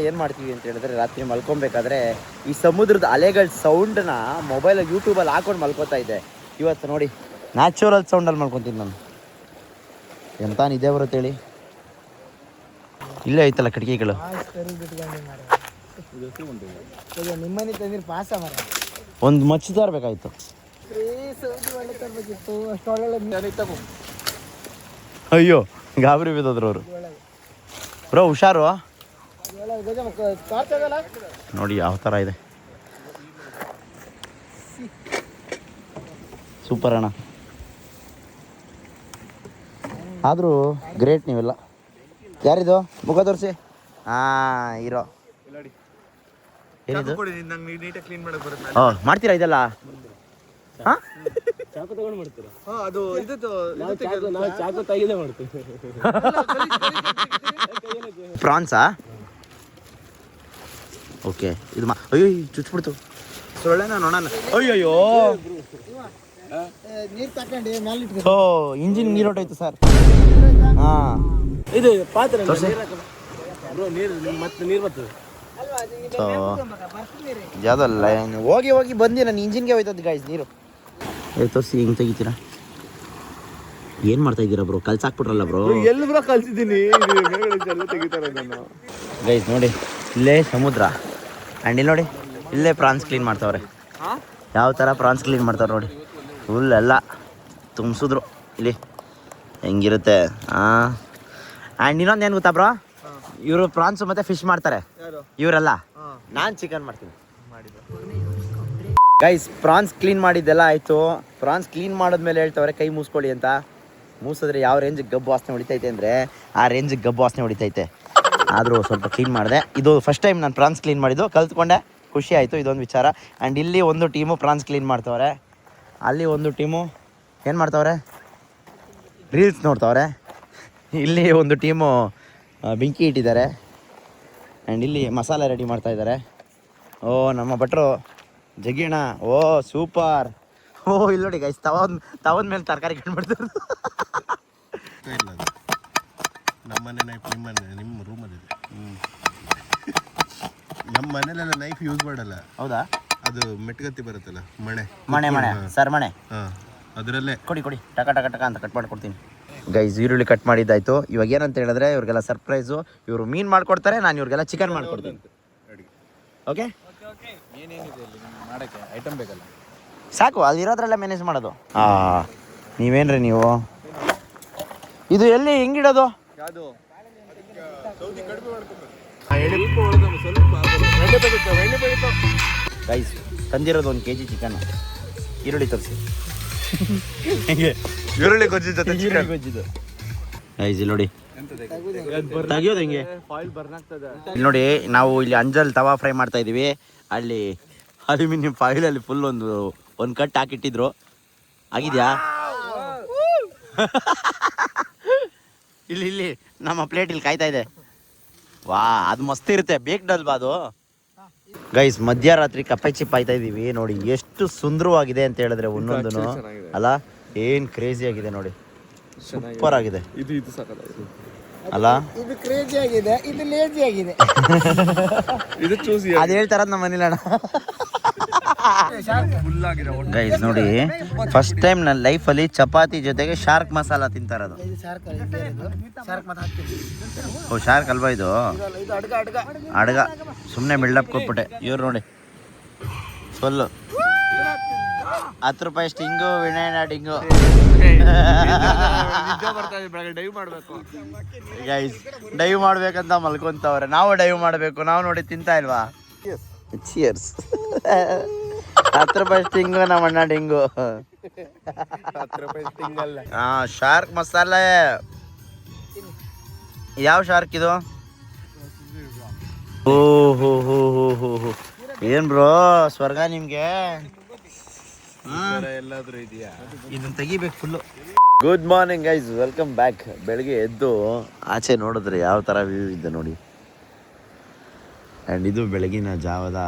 ಏನು ಮಾಡ್ತೀವಿ ಅಂತ ಹೇಳಿದ್ರೆ, ರಾತ್ರಿ ಮಲ್ಕೊಬೇಕಾದ್ರೆ ಈ ಸಮುದ್ರದ ಅಲೆಗಳ ಸೌಂಡನ್ನ ಮೊಬೈಲಲ್ಲಿ ಯೂಟ್ಯೂಬಲ್ಲಿ ಹಾಕೊಂಡು ಮಲ್ಕೋತಾ ಇದ್ದೆ. ಇವತ್ತು ನೋಡಿ ನ್ಯಾಚುರಲ್ ಸೌಂಡಲ್ಲಿ ಮಲ್ಕೊತೀನಿ ನಾನು. ಎಂತ ನಿದ್ದೆ ಬರುತ್ತೆ ಹೇಳಿ. ಇಲ್ಲೇ ಐತಲ್ಲ ಕಿಟಕಿಗಳು. ಒಂದು ಮಚ್ಚು ತರಬೇಕಾಯ್ತು. ಅಯ್ಯೋ ಗಾಬರಿ ಬಿದ್ದೋದ್ರು ಅವರು. ಬ್ರೋ ಹುಷಾರು. ನೋಡಿ ಯಾವ ಥರ ಇದೆ, ಸೂಪರ್ ಅಣ್ಣ. ಆದರೂ ಗ್ರೇಟ್ ನೀವೆಲ್ಲ. ಯಾರಿದು ಮುಖ ತೋರಿಸಿ. ಹಾಂ ಹೀರೋ. ಏನಿದು? ಓ ಮಾಡ್ತೀರಾ ಇದೆಲ್ಲ? ಹಾಂ ಪ್ರಾನ್ಸಾ? ಓಕೆ ಇದು ಅಯ್ಯೋ ಚುಚ್ಬಿಡ್ತು ಸೊಳ್ಳೆನ ನೋಡೋಣ. ಅಯ್ಯಯ್ಯೋ ಓ ಇಂಜಿನ್ ನೀರು ಹೊಟ್ಟೋಯ್ತು ಸರ್. ಹಾಂ ಇದು ಪಾತ್ರೆ ಯಾವುದಲ್ಲ ಹೋಗಿ ಬಂದಿ ನನ್ನ ಇಂಜಿನ್ಗೆ ಹೋಯ್ತದ್ದು ಗೈಸ್ ನೀರು. ತೋರಿಸಿ ಹಿಂಗೆ ತೆಗಿತೀರಾ? ಏನು ಮಾಡ್ತಾ ಇದ್ದೀರಾ ಬ್ರೋ? ಕಲ್ಸಾಕ್ಬಿಟ್ರಲ್ಲ ಬ್ರೋ. ಎಲ್ಲಿ ಬ್ರೋ ಕಲ್ಸಿದ್ದೀನಿ ಗೈಸ್ ನೋಡಿ, ಇಲ್ಲೇ ಸಮುದ್ರ ಆ್ಯಂಡ್ ಇಲ್ಲಿ ನೋಡಿ ಇಲ್ಲೇ ಪ್ರಾನ್ಸ್ ಕ್ಲೀನ್ ಮಾಡ್ತಾವ್ರೆ. ಯಾವ ಥರ ಪ್ರಾನ್ಸ್ ಕ್ಲೀನ್ ಮಾಡ್ತಾವ್ರೆ ನೋಡಿ. ಫುಲ್ ಎಲ್ಲ ತುಂಬಿಸಿದ್ರು ಇಲ್ಲಿ ಹೆಂಗಿರುತ್ತೆ. ಹಾಂ ಆ್ಯಂಡ್ ಇನ್ನೊಂದು ಏನು ಗೊತ್ತಾ ಬ್ರೋ, ಇವರು ಪ್ರಾನ್ಸು ಮತ್ತು ಫಿಶ್ ಮಾಡ್ತಾರೆ ಇವರೆಲ್ಲ. ನಾನು ಚಿಕನ್ ಮಾಡ್ತೀನಿ. ಗೈಸ್ ಪ್ರಾನ್ಸ್ ಕ್ಲೀನ್ ಮಾಡಿದ್ದೆಲ್ಲ ಆಯಿತು. ಪ್ರಾನ್ಸ್ ಕ್ಲೀನ್ ಮಾಡಿದ್ಮೇಲೆ ಹೇಳ್ತವ್ರೆ ಕೈ ಮೂಸ್ಕೊಳ್ಳಿ ಅಂತ. ಮೂಸಿದ್ರೆ ಯಾವ ರೇಂಜಿಗೆ ಗಬ್ಬು ವಾಸನೆ ಹೊಡಿತೈತೆ ಅಂದರೆ ಆ ರೇಂಜಿಗೆ ಗಬ್ಬು ವಾಸನೆ ಹೊಡಿತೈತೆ. ಆದರೂ ಸ್ವಲ್ಪ ಕ್ಲೀನ್ ಮಾಡಿದೆ. ಇದು ಫಸ್ಟ್ ಟೈಮ್ ನಾನು ಪ್ರಾನ್ಸ್ ಕ್ಲೀನ್ ಮಾಡಿದ್ದು, ಕಲ್ತ್ಕೊಂಡೆ, ಖುಷಿ ಆಯಿತು ಇದೊಂದು ವಿಚಾರ. ಆ್ಯಂಡ್ ಇಲ್ಲಿ ಒಂದು ಟೀಮು ಪ್ರಾನ್ಸ್ ಕ್ಲೀನ್ ಮಾಡ್ತವ್ರೆ, ಅಲ್ಲಿ ಒಂದು ಟೀಮು ಏನು ಮಾಡ್ತವ್ರೆ ರೀಲ್ಸ್ ನೋಡ್ತವ್ರೆ, ಇಲ್ಲಿ ಒಂದು ಟೀಮು ಬೆಂಕಿ ಇಟ್ಟಿದ್ದಾರೆ, ಆ್ಯಂಡ್ ಇಲ್ಲಿ ಮಸಾಲೆ ರೆಡಿ ಮಾಡ್ತಾಯಿದ್ದಾರೆ. ಓ ನಮ್ಮ ಭಟ್ರು ಜಗ್ಗಿಣ. ಓ ಸೂಪರ್. ಓ ಇಲ್ಲಿ ನೋಡಿ ಗೈಸ್ ತವದ ಮೇಲೆ ತರಕಾರಿ ಕಂಡುಬಿಡ್ತಾರೆ. ನಿಮ್ಮ ರೂಮಲ್ಲಿ ನಮ್ಮ ಮನೇಲೆಲ್ಲ ನೈಫ್ ಯೂಸ್ ಮಾಡಲ್ಲ. ಹೌದಾ? ಅದು ಮೆಟ್ಗತ್ತಿ ಬರುತ್ತಲ್ಲ, ಮಣೆ ಸರ್ ಮಣೆ. ಹಾಂ ಅದರಲ್ಲೇ ಕೊಡಿ ಟಕ ಅಂತ ಕಟ್ ಮಾಡಿಕೊಡ್ತೀನಿ. ಗೈಸ್ ಈರುಳ್ಳಿ ಕಟ್ ಮಾಡಿದ್ದಾಯ್ತು. ಇವಾಗ ಏನಂತ ಹೇಳಿದ್ರೆ ಇವ್ರಿಗೆಲ್ಲ ಸರ್ಪ್ರೈಸು. ಇವರು ಮೀನು ಮಾಡಿಕೊಡ್ತಾರೆ, ನಾನು ಇವ್ರಿಗೆಲ್ಲ ಚಿಕನ್ ಮಾಡಿಕೊಡ್ತೀನಿ. ಓಕೆ ಐಟಮ್ ಬೇಕಲ್ಲ, ಸಾಕು ಅಲ್ಲಿರೋದ್ರಲ್ಲೇ ಮ್ಯಾನೇಜ್ ಮಾಡೋದು. ನೀವೇನ್ರಿ ನೀವು? ಇದು ಎಲ್ಲಿ ಹೆಂಗಿಡೋದು? ಯಾವುದು ಗೈಸ್ ತಂದಿರೋದು 1 kg ಚಿಕನ್. ಈರುಳ್ಳಿ ತರಿಸಿ. ಈರುಳ್ಳಿ ಗೊಜ್ಜು ಜೊತೆ ಈರುಳ್ಳಿ ಗೊಜ್ಜಿದು ಗೈಸ್ ಇಲ್ಲಿ ನೋಡಿ ತೆಗಿಯೋದು ಹೆಂಗೆ. ಇಲ್ಲಿ ನೋಡಿ ನಾವು ಇಲ್ಲಿ ಅಂಜಲ್ ತವಾ ಫ್ರೈ ಮಾಡ್ತಾ ಇದೀವಿ. ಅಲ್ಲಿ ಅಲ್ಯೂಮಿನಿಯಂ ಫಾಯಿಲಲ್ಲಿ ಫುಲ್ ಒಂದು ಕಟ್ ಹಾಕಿಟ್ಟಿದ್ರು. ಆಗಿದೆಯಾ? ಇಲ್ಲಿ ನಮ್ಮ ಪ್ಲೇಟ್ ಇಲ್ಲಿ ಕಾಯ್ತಾ ಇದೆ. ವಾ ಅದು ಮಸ್ತ್ ಇರುತ್ತೆ, ಬೇಕ್ಡಲ್ವಾ ಅದು. ಗೈಸ್ ಮಧ್ಯರಾತ್ರಿ ಕಪ್ಪೆ ಚಿಪ್ ಆಯ್ತಾ ಇದೀವಿ. ನೋಡಿ ಎಷ್ಟು ಸುಂದರವಾಗಿದೆ ಅಂತ ಹೇಳಿದ್ರೆ ಒಂದೊಂದು ಅಲ್ಲ, ಏನ್ ಕ್ರೇಜಿ ಆಗಿದೆ ನೋಡಿ, ಸೂಪರ್ ಆಗಿದೆ ಇದು ಸಾಕಾಗಿದೆ ಅಲ್ಲ. ಇದು ಕ್ರೇಜಿ ಆಗಿದೆ, ಇದು ಲೇಜಿ ಆಗಿದೆ. ಇದು ಚೂಸಿ ಅದು ಹೇಳ್ತಾರ ನಮ್ಮ ಮನೇಲಿ ಅಣ್ಣ. ಗೈಸ್ ನೋಡಿ ಫಸ್ಟ್ ಟೈಮ್ ನನ್ನ ಲೈಫಲ್ಲಿ ಚಪಾತಿ ಜೊತೆಗೆ ಶಾರ್ಕ್ ಮಸಾಲ ತಿಂತಾರದು. ಓ ಶಾರ್ಕ್ ಅಲ್ವಾ ಇದು? ಅಡ್ಗ ಸುಮ್ಮನೆ ಬಿಲ್ಡಪ್ ಕೊಟ್ಬಿಟ್ಟೆ. ಇವ್ರು ನೋಡಿ ಫುಲ್ಲು ₹10 ಸ್ಟಿಂಗು ವಿನಯನ ಡಿಂಗು ಡೈವ್ ಮಾಡಬೇಕು ಗೈಸ್. ಡೈವ್ ಮಾಡ್ಬೇಕಂತ ಮಲ್ಕೊಂತವ್ರೆ. ನಾವು ಡೈವ್ ಮಾಡಬೇಕು. ನಾವು ನೋಡಿ ತಿಂತಾ ಇಲ್ವಾ? ಚಿಯರ್ಸ್. ₹10 ಸ್ಟಿಂಗು ನಮ್ಮ ಅಣ್ಣ ಡಿಂಗು. ಶಾರ್ಕ್ ಮಸಾಲೆ. ಯಾವ ಶಾರ್ಕ್ ಇದು? ಓಹೋ ಹೋ ಹೋ ಹೋ ಹೋ. ಏನ್ ಬ್ರೋ ಸ್ವರ್ಗ ನಿಮ್ಗೆ? ಎಲ್ಲಾದ್ರೂ ಇದೆಯಾ? ಇದನ್ನ ತೆಗಿಬೇಕು full. Good morning guys, welcome back. ಬೆಳಗ್ಗೆ ಎದ್ದು ಆಚೆ ನೋಡಿದ್ರೆ ಯಾವ ಥರ ವ್ಯೂ ಇದೆ ನೋಡಿ. ಆ್ಯಂಡ್ ಇದು ಬೆಳಗಿನ ಜಾವದ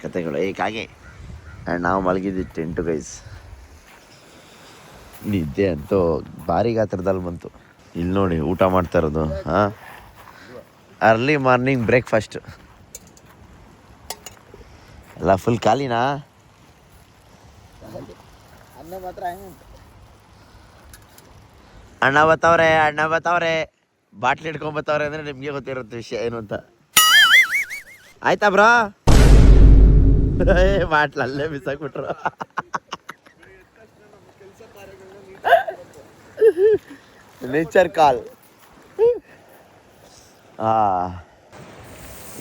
ಕತೆಗಳು ಏಕಾಗೆ. ಆ್ಯಂಡ್ ನಾವು ಮಲಗಿದ್ದು ಟೆಂಟು ಗೈಸ್. ನಿದ್ದೆ ಅಂತೂ ಭಾರಿ ಗಾತ್ರದಲ್ಲಿ ಬಂತು. ಇಲ್ಲಿ ನೋಡಿ ಊಟ ಮಾಡ್ತಾ ಇರೋದು. ಹಾಂ, ಅರ್ಲಿ ಮಾರ್ನಿಂಗ್ ಬ್ರೇಕ್ಫಾಸ್ಟ್ ಎಲ್ಲ ಫುಲ್ ಖಾಲಿನಾ? ಅಣ್ಣ ಬತ್ತವ್ರೆ ಬಾಟ್ಲಿ ಹಿಡ್ಕೊಂಬತ್ತವ್ರೆ ಅಂದರೆ ನಿಮಗೆ ಗೊತ್ತಿರುತ್ತೆ ವಿಷಯ ಏನು ಅಂತ. ಆಯ್ತಾ ಬ್ರಾ? ಬಾಟ್ಲ ಅಲ್ಲೇ ಬಿಸಾಕ್ಬಿಟ್ರು. ನೇಚರ್ ಕಾಲ್.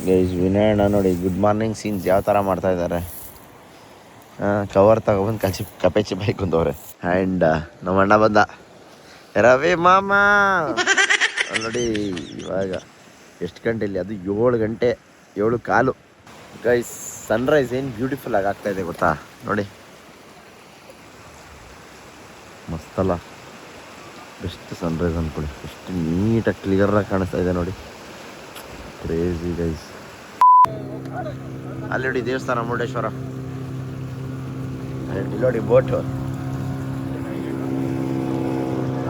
ಗೈಸ್, ವಿನಯಣ್ಣ ನೋಡಿ ಗುಡ್ ಮಾರ್ನಿಂಗ್ ಸೀನ್ಸ್ ಯಾವ ಥರ ಮಾಡ್ತಾ ಇದ್ದಾರೆ. ಕವರ್ ತಗೊಬಂದು ಕಪೇಚಿ ಬೈಕ್ ಕುಂತವ್ರೆ. ಆ್ಯಂಡ್ ನಮ್ಮ ಅಣ್ಣ ಬಂದ, ರವಿ ಮಾಮ ನೋಡಿ. ಇವಾಗ ಎಷ್ಟು ಗಂಟೆ ಇಲ್ಲಿ? ಅದು 7 ಗಂಟೆ 7:15. ಗೈಸ್, ಸನ್ರೈಸ್ ಏನು ಬ್ಯೂಟಿಫುಲ್ ಆಗಿ ಆಗ್ತಾ ಇದೆ ಗೊತ್ತಾ? ನೋಡಿ ಮಸ್ತಲ್ಲ, ಬೆಸ್ಟ್ ಸನ್ರೈಸ್ ಅಂದ್ಕೊಳ್ಳಿ. ಎಷ್ಟು ನೀಟಾಗಿ ಕ್ಲಿಯರಾಗಿ ಕಾಣಿಸ್ತಾ ಇದೆ ನೋಡಿ. Crazy guys. ಅಲ್ಲಿ ನೋಡಿ ದೇವಸ್ಥಾನ ಮುರುಡೇಶ್ವರ. ಇಲ್ಲಿ ನೋಡಿ ಬೋಟು.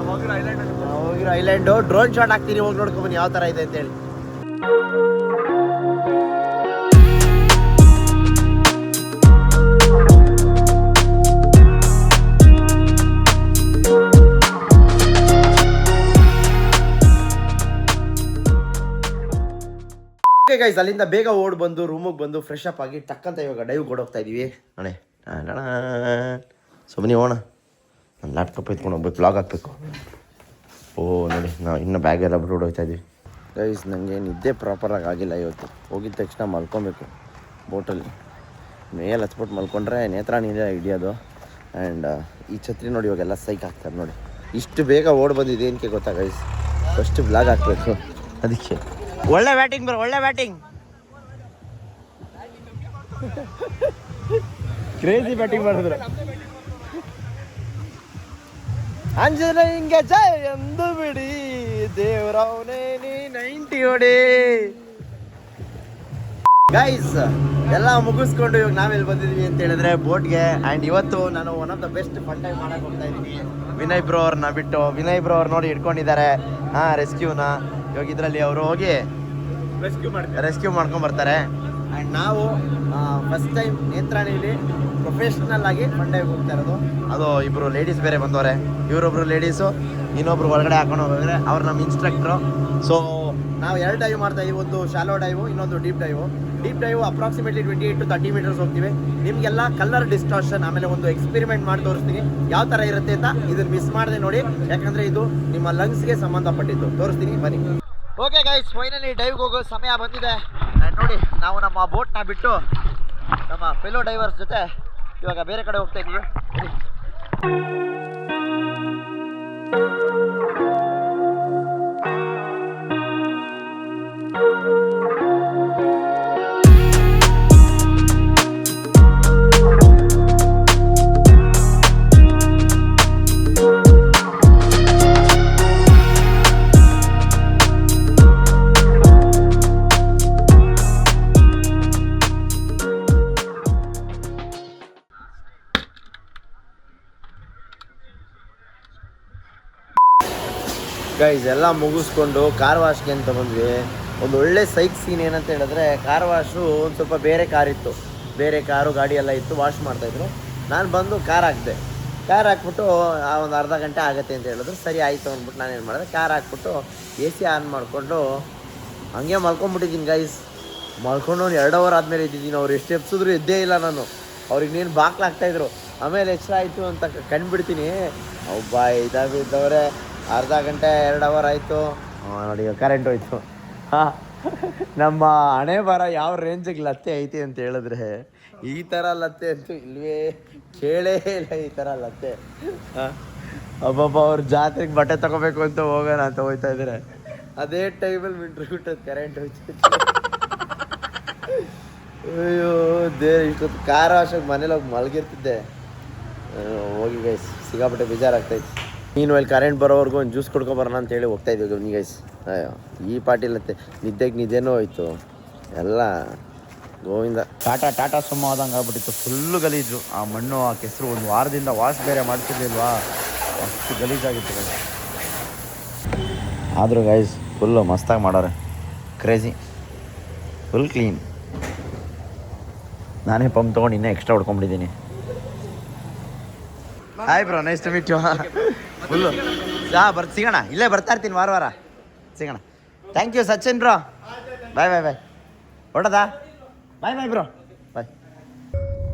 ಹೋಗಿರೋ ಐಲ್ಯಾಂಡು. ಡ್ರೋನ್ ಶಾಟ್ ಹಾಕ್ತೀನಿ, ಹೋಗಿ ನೋಡ್ಕೊಂಬನ್ನಿ ಯಾವ ಥರ ಇದೆ ಅಂತೇಳಿ. ಗೈಸ್, ಅಲ್ಲಿಂದ ಬೇಗ ಓಡ್ ಬಂದು ರೂಮಿಗೆ ಬಂದು ಫ್ರೆಶ್ ಅಪ್ ಆಗಿ ಟಕ್ಕಂತ ಇವಾಗ ಡೈವ್ ಕೊಡೋಗ್ತಾ ಇದೀವಿ. ನೋಡಿ ಸುಮ್ಮನೆ ಹೋಗೋಣ. ನಾನು ಲ್ಯಾಪ್ಟಾಪ್ ಎತ್ಕೊಂಡು ಹೋಗ್ಬೇಕು, ಬ್ಲಾಗ್ ಹಾಕಬೇಕು. ಓ ನೋಡಿ, ನಾವು ಇನ್ನೂ ಬ್ಯಾಗ್ ಎಲ್ಲ ಬಿಟ್ಟು ಹೋಗ್ತಾ ಇದ್ದೀವಿ. ಗೈಸ್, ನನಗೆ ನಿದ್ದೆ ಪ್ರಾಪರಾಗಿ ಆಗಿಲ್ಲ ಇವತ್ತು. ಹೋಗಿದ ತಕ್ಷಣ ಮಲ್ಕೊಬೇಕು ಬೋಟಲ್ಲಿ. ಮೇಲೆ ಹಚ್ಬಿಟ್ಟು ಮಲ್ಕೊಂಡ್ರೆ ನೇತ್ರಾಣಿದೆ ಹಿಡಿಯೋದು. ಆ್ಯಂಡ್ ಈ ಛತ್ರಿ ನೋಡಿ ಇವಾಗೆಲ್ಲ ಸೈಕ್ ಹಾಕ್ತಾರೆ ನೋಡಿ. ಇಷ್ಟು ಬೇಗ ಓಡ್ ಬಂದಿದೆ ಏನಕ್ಕೆ ಗೊತ್ತಾ ಗೈಸ್? ಫಸ್ಟ್ ಬ್ಲಾಗ್ ಹಾಕಬೇಕು ಅದಕ್ಕೆ. ಒಳ್ಳೆ ಬ್ಯಾಟಿಂಗ್ ಬ್ರೋ, ಒಳ್ಳೆ ಬ್ಯಾಟಿಂಗ್. ಕ್ರೇಜಿ ಬ್ಯಾಟಿಂಗ್ ಮಾಡಿದ್ರು. ಅಂಜನಯ್ಯಂಗೆ ಜೈ ಎಂದು ಬಿಡಿ, ದೇವರವನೇ ನೀ 90 ಹೊಡಿ. ಗೈಸ್, ಎಲ್ಲ ಮುಗಿಸ್ಕೊಂಡು ಇವಾಗ ನಾವೆಲ್ಲಿ ಬಂದಿದ್ವಿ ಅಂತ ಹೇಳಿದ್ರೆ ಬೋಟ್ಗೆ. ಆ್ಯಂಡ್ ಇವತ್ತು ನಾನು one of the best fun time ಮಾಡಕ್ಕೆ ಹೋಗ್ತಾ ಇದ್ದೀನಿ. ವಿನಯ್ ಬ್ರೋ ಅವ್ರನ್ನ ಬಿಟ್ಟು. ವಿನಯ್ ಬ್ರೋ ಅವ್ರು ನೋಡಿ ಹಿಡ್ಕೊಂಡಿದ್ದಾರೆ ರೆಸ್ಕ್ಯೂನ. ಇವಾಗ ಇದರಲ್ಲಿ ಅವರು ಹೋಗಿ ರೆಸ್ಕ್ಯೂ ಮಾಡ್ಕೊಂಬರ್ತಾರೆ. ಆ್ಯಂಡ್ ನಾವು ಫಸ್ಟ್ ಟೈಮ್ ನೇತ್ರಾಣಿಲಿ ಪ್ರೊಫೆಷ್ನಲ್ ಆಗಿ ಫನ್ ಟೈಮ್ ಹೋಗ್ತಾ ಇರೋದು. ಅದು ಇಬ್ಬರು ಲೇಡೀಸ್ ಬೇರೆ ಬಂದವ್ರೆ. ಇವರೊಬ್ರು ಲೇಡೀಸು, ಇನ್ನೊಬ್ರು ಒಳಗಡೆ ಹಾಕೊಂಡು ಹೋಗಿದ್ರೆ ಅವ್ರು ನಮ್ಮ ಇನ್ಸ್ಟ್ರಕ್ಟ್ರು. ಸೊ ನಾವು 2 ಡೈವ್ ಮಾಡ್ತಾ ಇದೀವಿ. ಒಂದು ಶಾಲೋ ಡೈವು, ಇನ್ನೊಂದು deep dive. Deep dive approximately 28 to 30 metres ಹೋಗ್ತೀವಿ. ನಿಮಗೆಲ್ಲ ಕಲರ್ ಡಿಸ್ಟಾರ್ಷನ್, ಆಮೇಲೆ ಒಂದು ಎಕ್ಸ್ಪೆರಿಮೆಂಟ್ ಮಾಡಿ ತೋರಿಸ್ತೀನಿ ಯಾವ ಥರ ಇರುತ್ತೆ ಅಂತ. ಇದನ್ನು ಮಿಸ್ ಮಾಡದೆ ನೋಡಿ, ಯಾಕಂದರೆ ಇದು ನಿಮ್ಮ ಲಂಗ್ಸ್ಗೆ ಸಂಬಂಧಪಟ್ಟಿದ್ದು. ತೋರಿಸ್ತೀನಿ ಬನ್ನಿ. ಓಕೆ ಗೈಸ್, ಫೈನಲಿ ಡೈವ್ಗೆ ಹೋಗೋ ಸಮಯ ಬಂದಿದೆ. ನೋಡಿ, ನಾವು ನಮ್ಮ ಬೋಟ್ನ ಬಿಟ್ಟು ನಮ್ಮ ಫೆಲೋ ಡೈವರ್ಸ್ ಜೊತೆ ಇವಾಗ ಬೇರೆ ಕಡೆ ಹೋಗ್ತಾ ಇದ್ದೀವಿ. ಗೈಸ್, ಎಲ್ಲ ಮುಗಿಸ್ಕೊಂಡು ಕಾರ್ ವಾಶ್ಗೆ ಅಂತ ಬಂದ್ವಿ. ಒಂದು ಒಳ್ಳೆ ಸೈಕ್ ಸೀನ್ ಏನಂತ ಹೇಳಿದ್ರೆ, ಕಾರ್ ವಾಶು ಒಂದು ಸ್ವಲ್ಪ ಬೇರೆ ಕಾರ್ ಇತ್ತು, ಬೇರೆ ಕಾರು ಗಾಡಿ ಎಲ್ಲ ಇತ್ತು, ವಾಶ್ ಮಾಡ್ತಾಯಿದ್ರು. ನಾನು ಬಂದು ಕಾರ್ ಹಾಕಿದೆ. ಕಾರ್ ಹಾಕ್ಬಿಟ್ಟು ಒಂದು ಅರ್ಧ ಗಂಟೆ ಆಗುತ್ತೆ ಅಂತ ಹೇಳಿದ್ರು. ಸರಿ ಆಯಿತು ಅಂದ್ಬಿಟ್ಟು ನಾನೇನು ಮಾಡಿದೆ, ಕಾರ್ ಹಾಕ್ಬಿಟ್ಟು AC ಆನ್ ಮಾಡಿಕೊಂಡು ಹಂಗೆ ಮಲ್ಕೊಂಡ್ಬಿಟ್ಟಿದ್ದೀನಿ ಗೈಸ್. ಮಲ್ಕೊಂಡು 2 ಅವರ್ ಆದಮೇಲೆ ಇದ್ದಿದ್ದೀನಿ. ಅವ್ರು ಎಷ್ಟು ಎಪ್ಸಿದ್ರು ಎದ್ದೇ ಇಲ್ಲ ನಾನು. ಅವ್ರಿಗೆ ಇನ್ನೇನು ಬಾಕ್ಲಾಗ್ತಾಯಿದ್ರು. ಆಮೇಲೆ ಎಚ್ಚರ ಆಯಿತು ಅಂತ ಕಂಡುಬಿಡ್ತೀನಿ. ಒಬ್ಬ ಇದ್ದಾವಿದ್ದವ್ರೆ ಅರ್ಧ ಗಂಟೆ 2 ಅವರ್ ಆಯಿತು. ನೋಡಿ ಕರೆಂಟ್ ಹೋಯ್ತು. ಹಾಂ, ನಮ್ಮ ಹಣೆ ಬರ ಯಾವ ರೇಂಜಿಗೆ ಲತ್ತೆ ಐತಿ ಅಂತ ಹೇಳಿದ್ರೆ ಈ ಥರ ಲತ್ತೆ ಅಂತೂ ಇಲ್ವೇ ಕೇಳೇ ಇಲ್ಲ. ಈ ಥರ ಲತ್ತೆ ಒಬ್ಬೊಬ್ಬ ಅವ್ರ ಜಾತ್ರೆಗೆ ಬಟ್ಟೆ ತಗೋಬೇಕು ಅಂತ ಹೋಗೋಣ ಅಂತ ಹೋಗ್ತಾ ಇದ್ದಾರೆ. ಅದೇ ಟೈಮಲ್ಲಿ ಬಿಟ್ಟದ್ದು ಕರೆಂಟ್ ಹೋಯ್ತು. ಅಯ್ಯೋ ಇಷ್ಟೊತ್ತು ಕಾರ್ ವಾಶಕ್ಕೆ ಮನೇಲಿ ಹೋಗಿ ಮಲಗಿರ್ತಿದ್ದೆ. ಹೋಗಿ ಗೈಸ್ ಸಿಕ್ಕಾಪಟ್ಟೆ ಬೇಜಾರಾಗ್ತೈತಿ. ನೀನು ಅಲ್ಲಿ ಕರೆಂಟ್ ಬರೋವರೆಗೂ ಒಂದು ಜ್ಯೂಸ್ ಕೊಡ್ಕೊಬರೋಣ ಅಂತೇಳಿ ಹೋಗ್ತಾ ಇದ್ದೀವಿ ನೀ ಗೈಸ್. ಅಯ್ಯೋ ಈ ಪಾಟಿಲತ್ತೆ ನಿದ್ದೆಗೆ ನಿದ್ದೆನೂ ಹೋಯ್ತು ಎಲ್ಲ ಗೋವಿಂದ. ಟಾಟಾ ಸುಮ್ಮ ಆದಂಗೆ ಆಗ್ಬಿಟ್ಟಿತ್ತು. ಫುಲ್ಲು ಗಲೀಜು. ಆ ಮಣ್ಣು ಆ ಕೆಸರು ಒಂದು ವಾರದಿಂದ ವಾಶ್ ಬೇರೆ ಮಾಡ್ತಿರ್ಲಿಲ್ವಾ, ಅಷ್ಟು ಗಲೀಜಾಗಿತ್ತು ಗೈಸ್. ಆದರೂ ಗೈಸ್ ಫುಲ್ಲು ಮಸ್ತಾಗಿ ಮಾಡೋರೆ. Crazy, full clean. ನಾನೇ ಪಂಪ್ ತೊಗೊಂಡು ಇನ್ನೂ ಎಕ್ಸ್ಟ್ರಾ ಹೊಡ್ಕೊಂಡ್ಬಿಟ್ಟಿದ್ದೀನಿ. Hi bro, nice to meet you. Full ಸಿಗೋಣ, ಇಲ್ಲೇ ಬರ್ತಾ ಇರ್ತೀನಿ ವಾರ ಸಿಗೋಣ. Thank you Sachin bro. Bye bye bye. ಹೊಡೋದಾ? Bye bye bro, bye.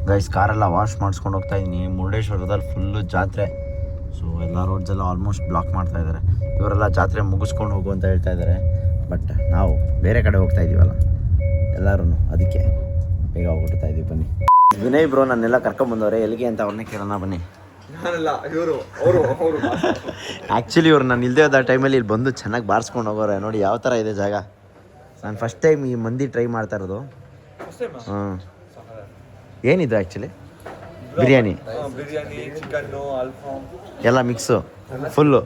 Guys ಕಾರೆಲ್ಲ ವಾಶ್ ಮಾಡಿಸ್ಕೊಂಡು ಹೋಗ್ತಾ ಇದ್ದೀನಿ. ಮುರುಡೇಶ್ವರದಲ್ಲಿ ಫುಲ್ಲು ಜಾತ್ರೆ. ಸೊ ಎಲ್ಲ ರೋಡ್ಸೆಲ್ಲ ಆಲ್ಮೋಸ್ಟ್ ಬ್ಲಾಕ್ ಮಾಡ್ತಾ ಇದ್ದಾರೆ. ಇವರೆಲ್ಲ ಜಾತ್ರೆ ಮುಗಿಸ್ಕೊಂಡು ಹೋಗು ಅಂತ ಹೇಳ್ತಾ ಇದ್ದಾರೆ. ಬಟ್ ನಾವು ಬೇರೆ ಕಡೆ ಹೋಗ್ತಾ ಇದ್ದೀವಲ್ಲ ಎಲ್ಲರೂ, ಅದಕ್ಕೆ ಬೇಗ ಹೋಗ್ಬಿಡ್ತಾ ಇದ್ದೀವಿ. ಬನ್ನಿ ವಿನಯ್ ಬ್ರೋ ನನ್ನೆಲ್ಲ ಕರ್ಕೊಂಬಂದವ್ರೆ. ಎಲ್ಲಿಗೆ ಅಂತ ಅವ್ರನ್ನೇ ಕೇಳೋಣ ಬನ್ನಿ. ಆ್ಯಕ್ಚುಲಿ ಇವ್ರು ನಾನು ಇಲ್ಲದೆ ಹೋದ ಟೈಮಲ್ಲಿ ಇಲ್ಲಿ ಬಂದು ಚೆನ್ನಾಗಿ ಬಾರಿಸ್ಕೊಂಡು ಹೋಗೋರೆ. ನೋಡಿ ಯಾವ ಥರ ಇದೆ ಜಾಗ. ನಾನು ಫಸ್ಟ್ ಟೈಮ್ ಈ ಮಂದಿ ಟ್ರೈ ಮಾಡ್ತಾ ಇರೋದು. ಹಾಂ, ಏನಿದು ಆ್ಯಕ್ಚುಲಿ ಬಿರಿಯಾನಿ ಚಿಕನ್ನು ಅಲ್ಫಾಮ್ ಎಲ್ಲ ಮಿಕ್ಸು ಫುಲ್ಲು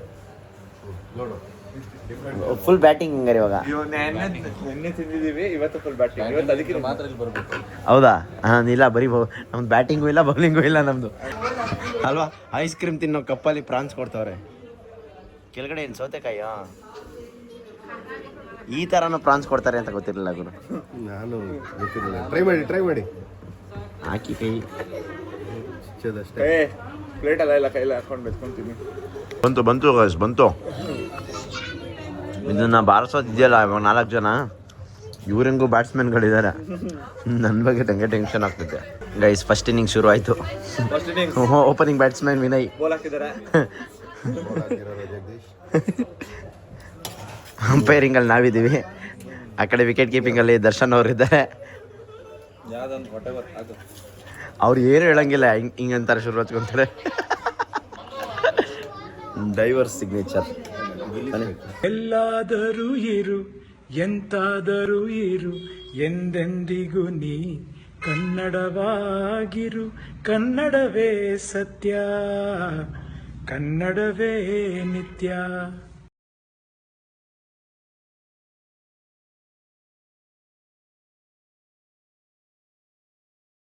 ಫುಲ್ ಬ್ಯಾಟಿಂಗ್ ಹಂಗಾರೆ ಇವಾಗ. ನೆನ್ನೆ ತಿಂದಿದ್ದೀವಿ, ಇವತ್ತು ಫುಲ್ ಬ್ಯಾಟಿಂಗ್. ಇವತ್ತು ಅದಕ್ಕೆ ಮಾತ್ರ ಇಲ್ಲಿ ಬರಬೇಕು. ಹೌದಾ? ಹಾಂ, ಇಲ್ಲ ಬರೀ ನಮ್ದು ಬ್ಯಾಟಿಂಗು ಇಲ್ಲ ಬೌಲಿಂಗು ಇಲ್ಲ ನಮ್ಮದು ಅಲ್ವಾ. ಐಸ್ ಕ್ರೀಮ್ ತಿನ್ನೋ ಕಪ್ಪಲ್ಲಿ ಪ್ರಾನ್ಸ್ ಕೊಡ್ತವ್ರೆ. ಕೆಳಗಡೆ ಏನು ಸೌತೆಕಾಯಿ? ಈ ಥರನೂ ಪ್ರಾನ್ಸ್ ಕೊಡ್ತಾರೆ ಅಂತ ಗೊತ್ತಿರಲಿಲ್ಲ ಗುರು. ನಾನು ಗೊತ್ತಿರಲಿಲ್ಲ. ಟ್ರೈ ಮಾಡಿ ಹಾಕಿ ಕೈ ಚಿಕ್ಕದಷ್ಟೇ. ಪ್ಲೇಟಲ್ಲ ಇಲ್ಲ, ಕೈಲಿ ಹಾಕೊಂಡು ಬೆತ್ಕೊಂತೀನಿ. ಬಂತು ಇದನ್ನು ಬಾರಿಸೋದಿದೆಯಲ್ಲ ಇವಾಗ 4 ಜನ. ಇವ್ರಿಗೂ ಬ್ಯಾಟ್ಸ್ಮನ್ಗಳಿದ್ದಾರೆ. ನನ್ನ ಬಗ್ಗೆ ನನಗೆ ಟೆನ್ಷನ್ ಆಗ್ತಿದೆ ಗೈಸ್. ಫಸ್ಟ್ ಇನ್ನಿಂಗ್ ಶುರು ಆಯಿತು. ಓಪನಿಂಗ್ ಬ್ಯಾಟ್ಸ್ಮನ್ ವಿನಯ್ ಬಾಲ್ ಹಾಕಿದ್ದಾರೆ. ಅಂಪೈರಿಂಗಲ್ಲಿ ನಾವಿದ್ದೀವಿ. ಆ ಕಡೆ ವಿಕೆಟ್ ಕೀಪಿಂಗಲ್ಲಿ ದರ್ಶನ್ ಅವರು ಇದ್ದಾರೆ. ಅವ್ರು ಏನು ಹೇಳಂಗಿಲ್ಲ, ಹಿಂಗಂತಾರೆ ಶುರು ಹಚ್ಕೊಂತಾರೆ. Driver signature. ಎಲ್ಲಾದರೂ ಇರು, ಎಂತಾದರೂ ಇರು, ಎಂದೆಂದಿಗೂ ನೀ ಕನ್ನಡವಾಗಿರು. ಕನ್ನಡವೇ ಸತ್ಯ, ಕನ್ನಡವೇ ನಿತ್ಯ.